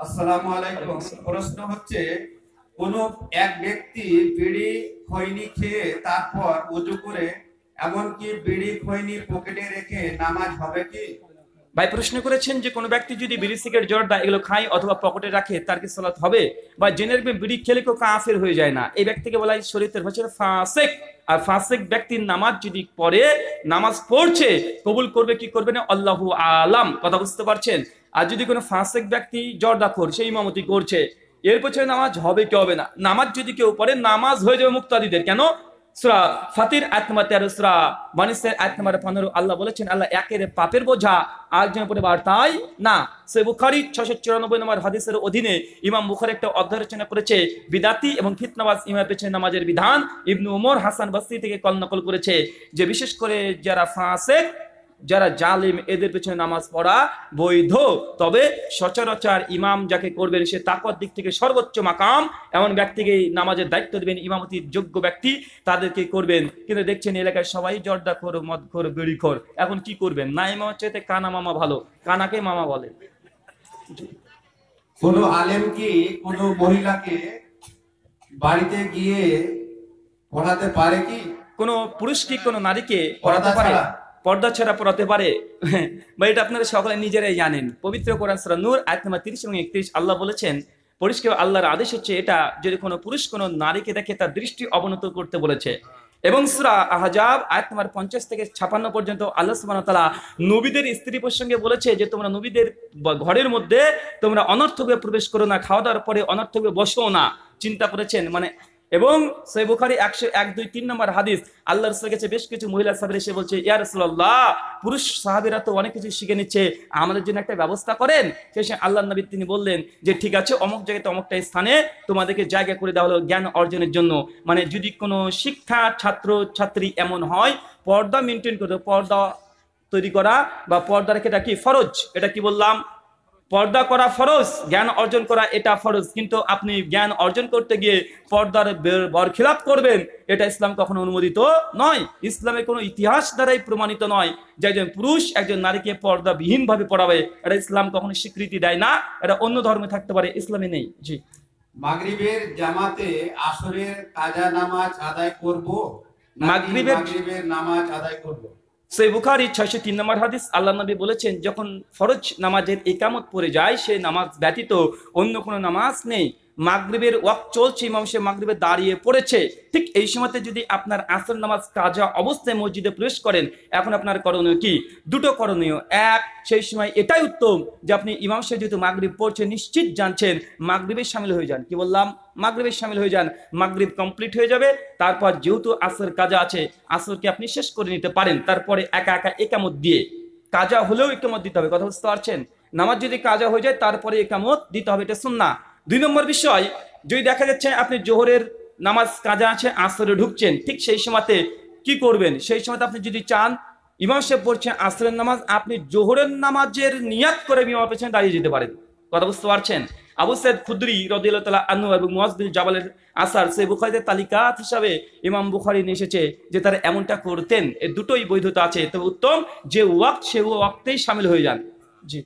আসসালামু আলাইকুম। প্রশ্ন হচ্ছে, কোন এক ব্যক্তি বিড়ি খৈনি খেয়ে তারপর ওযু করে এমনকি বিড়ি খৈনি পকেটে রেখে নামাজ হবে কি? ভাই প্রশ্ন করেছেন যে কোনো ব্যক্তি যদি বিড়ি সিগারেট জর্দা এগুলো খায় অথবা পকেটে রাখে তার কি সালাত হবে? বা জেনে রাখবেন বিড়ি খেলে কেউ কাফের হয়ে যায় না, এই ব্যক্তিকে বলা হয় শরীয়তের ভাষায় ফাসিক। আর ফাসিক ব্যক্তির নামাজ যদি পড়ে, নামাজ পড়ছে, কবুল করবে কি করবে না আল্লাহু আলাম। কথা বুঝতে পারছেন? আর যদি কোনো ফাসিক ব্যক্তি জর্দাখোর, সেই ইমামতি করছে, এর পেছনে নামাজ হবে কি হবে না? নামাজ যদি কেউ পড়ে নামাজ হয়ে যাবে মুক্তাদিদের। কেন? সূরা ফাতির আয়াত নম্বর 13, সূরা বানিসের আয়াত নম্বর 15 আল্লাহ বলেছেন আল্লাহ একের পাপের বোঝা আরেকজনের উপরে বার্তায় না। সে বুখারী 694 নম্বর হাদিসের অধীনে ইমাম বুখারী একটা অধ্যায় রচনা করেছে বিদাতি এবং ফিতনাবাজ ইমামের পেছনে নামাজের বিধান। ইবনু উমর হাসান বসরি থেকে কল নকল করেছে যে বিশেষ করে যারা ফাসিক, যারা জালিম, এদের পেছনে নামাজ পড়া বৈধ। তবে সচরাচর ইমাম যাকে করবেন সে তাকওয়ার দিক থেকে সর্বোচ্চ মাকাম, এমন ব্যক্তিকে নামাজের দায়িত্ব দেবেন, ইমামতির যোগ্য ব্যক্তি তাদেরকে করবেন। কিন্তু দেখছেন এলাকায় সবাই জর্দাখোর, মদখোর, বিড়িখোর, এখন কি করবেন? না ইমাম চাইতে কানা মামা ভালো, কানাকে মামা বলে। কোন আলেম কি কোন মহিলাকে বাড়িতে গিয়ে পড়াতে পারে কি? কোন পুরুষ কি কোন নারীকে পড়াতে পারে? পর্দা ছাড়া পড়াতে পারে? বা এটা আপনারা সকলে নিজেরাই জানেন। পবিত্র কোরআন সূরা নূর আয়াত নম্বর 30 এবং 31 আল্লাহ বলেছেন, পরিষ্কার আল্লাহর আদেশ হচ্ছে এটা, যদি কোনো পুরুষ কোনো নারীকে দেখে তার দৃষ্টি অবনত করতে বলেছে। এবং সূরা আহজাব আয়াত নম্বর 50 থেকে 56 পর্যন্ত আল্লাহ সুবহানাহু ওয়া তাআলা নবীদের স্ত্রী প্রসঙ্গে বলেছে যে তোমরা নবীদের ঘরের মধ্যে তোমরা অনর্থকভাবে প্রবেশ করো না, খাওয়া দাওয়ার পরে অনর্থকভাবে বসো না। চিন্তা করেছেন? মানে এবং সহিহ বুখারী 101, 2, 3 নম্বর হাদিস, আল্লাহর রাসূলের কাছে বেশ কিছু মহিলা সাহাবী এসে বলছে, ইয়া রাসূলুল্লাহ, পুরুষ সাহাবীরা তো অনেক কিছু শিখে নিচ্ছে, আমাদের জন্য একটা ব্যবস্থা করেন। শেষে আল্লাহর নবী তিনি বললেন যে ঠিক আছে, অমুক জায়গাতে অমুকটা স্থানে তোমাদেরকে জায়গা করে দেওয়া হলো জ্ঞান অর্জনের জন্য। মানে যদি কোনো শিক্ষা ছাত্র ছাত্রী এমন হয়, পর্দা মেনটেন করতে, পর্দা তৈরি করা বা পর্দা রেখে, এটা কি ফরজ? এটা কি বললাম? পর্দা করা ফরজ, জ্ঞান অর্জন করা এটা ফরজ। কিন্তু আপনি জ্ঞান অর্জন করতে গিয়ে পর্দার বরখিলাপ করবেন, এটা ইসলাম কখনো অনুমোদিত নয়। ইসলামের কোনো ইতিহাস দ্বারাই প্রমাণিত নয় যে একজন পুরুষ একজন নারীকে পর্দাবিহীন ভাবে পড়াবে, এটা ইসলাম কখনো স্বীকৃতি দেয় না। এটা অন্য ধর্মে থাকতে পারে, ইসলামে নেই। জি। মাগরিবের জামাতে আসরের কাজা নামাজ আদায় করব নাকি মাগরিবের নামাজ আদায় করব? সহিহ বুখারী 603 নম্বর হাদিস, আল্লাহ নবী বলেছেন যখন ফরজ নামাজের ইকামত পড়ে যায়, সেই নামাজ ব্যতীত অন্য কোনো নামাজ নেই। মাগরিবের ওয়াক্ত চলছে, ইমাম সাহেব মাগরিবে দাঁড়িয়ে পড়েছে, ঠিক এই সময়তে যদি আপনার আসর নামাজ কাজা অবস্থায় মসজিদে প্রবেশ করেন, এখন আপনার করণীয় কি? দুটো করণীয়। এক, সেই সময় এটাই উত্তম যে আপনি ইমাম সাহেব যেহেতু মাগরিব পড়ছে নিশ্চিত জানছেন, মাগরিবে শামিল হয়ে যান। কি বললাম? মাগরিবে শামিল হয়ে যান। মাগরিব কমপ্লিট হয়ে যাবে, তারপর যেহেতু আসর কাজা আছে, আসরকে আপনি শেষ করে নিতে পারেন। তারপরে একা একা একামত দিয়ে, কাজা হলেও একামত দিতে হবে। কথা বুঝতে পারছেন? নামাজ যদি কাজা হয়ে যায় তারপরে একামত দিতে হবে, এটা সুন্নাহ। 2 নম্বর বিষয়, যদি দেখা যাচ্ছে আপনি জোহরের নামাজ কাজা আছে, আসরে ঢুকছেন, ঠিক সেই সময়তে কি করবেন? সেই সময়তে আপনি যদি চান, ইমাম সাহেব পড়ছেন আসরের নামাজ, আপনি জোহরের নামাজের নিয়াত করে ইমামের পেছনে দাঁড়িয়ে যেতে পারেন। কথা বুঝতে পারছেন? আবু সাইদ খুদরি রাদিয়াল্লাহু তাআলা আনহু এবং মুআয বিন জাবালের আসার সহিহ বুখারীতে তালিকাত হিসাবে ইমাম বুখারী নিয়ে এসেছে যে তারা এমনটা করতেন। এই দুটোই বৈধতা আছে। তবে উত্তম যে ওয়াক্ত, সে ওয়াক্তেই শামিল হয়ে যান। জি।